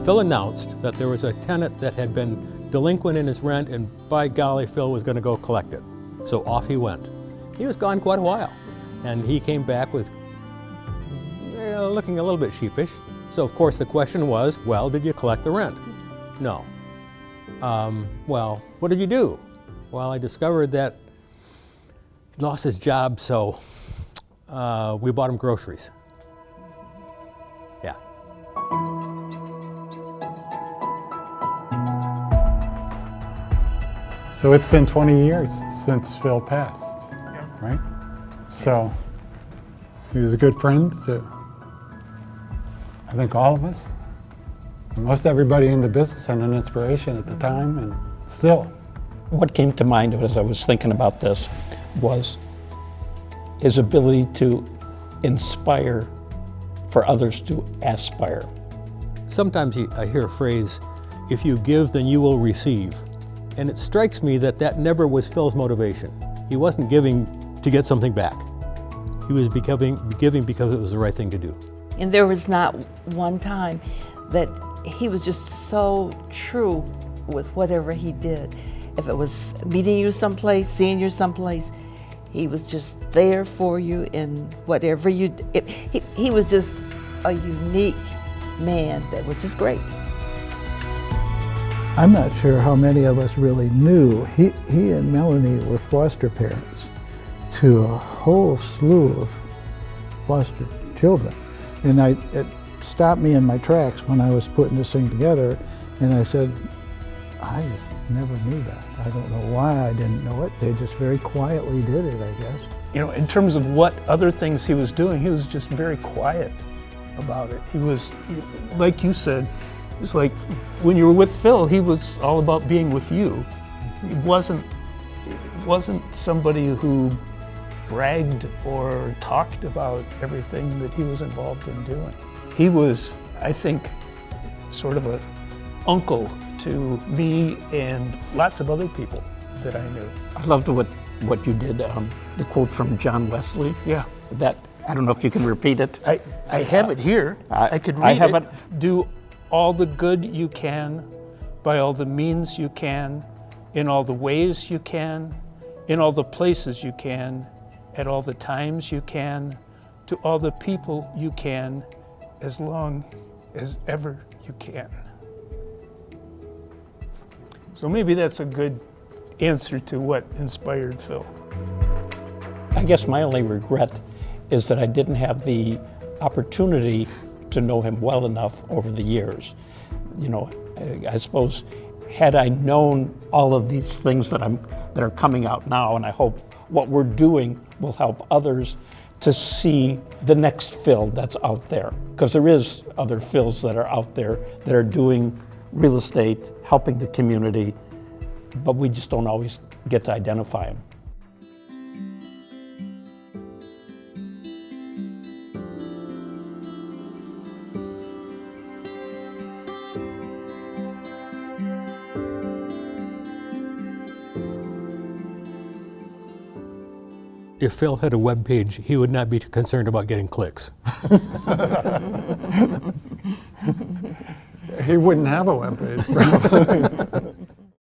Phil announced that there was a tenant that had been delinquent in his rent, and by golly, Phil was going to go collect it. So off he went. He was gone quite a while, and he came back with looking a little bit sheepish. So of course the question was, well, did you collect the rent? No. Well, what did you do? Well, I discovered that he lost his job, so we bought him groceries. Yeah. So it's been 20 years since Phil passed, right? So he was a good friend to, I think, all of us. Most everybody in the business, and an inspiration at the time, and still. What came to mind as I was thinking about this was his ability to inspire for others to aspire. Sometimes I hear a phrase, if you give, then you will receive. And it strikes me that that never was Phil's motivation. He wasn't giving to get something back. He was giving because it was the right thing to do. And there was not one time that he was just so true with whatever he did. If it was meeting you someplace, seeing you someplace, he was just there for you in whatever you did. He was just a unique man that was just great. I'm not sure how many of us really knew. He and Melanie were foster parents to a whole slew of foster children. And it stopped me in my tracks when I was putting this thing together, and I said, I just never knew that. I don't know why I didn't know it. They just very quietly did it, I guess. You know, in terms of what other things he was doing, he was just very quiet about it. He was, like you said, it's like when you were with Phil, he was all about being with you. He wasn't somebody who bragged or talked about everything that he was involved in doing. He was, I think, sort of an uncle to me and lots of other people that I knew. I loved what you did, the quote from John Wesley. Yeah. That, I don't know if you can repeat it. I have it here. I could read I have it. Do all the good you can, by all the means you can, in all the ways you can, in all the places you can, at all the times you can, to all the people you can, as long as ever you can. So maybe that's a good answer to what inspired Phil. I guess my only regret is that I didn't have the opportunity to know him well enough over the years. You know, I suppose had I known all of these things that are coming out now, and I hope what we're doing will help others to see the next Phil that's out there. Because there is other Phils that are out there that are doing real estate, helping the community, but we just don't always get to identify them. If Phil had a web page, he would not be concerned about getting clicks. He wouldn't have a webpage, probably.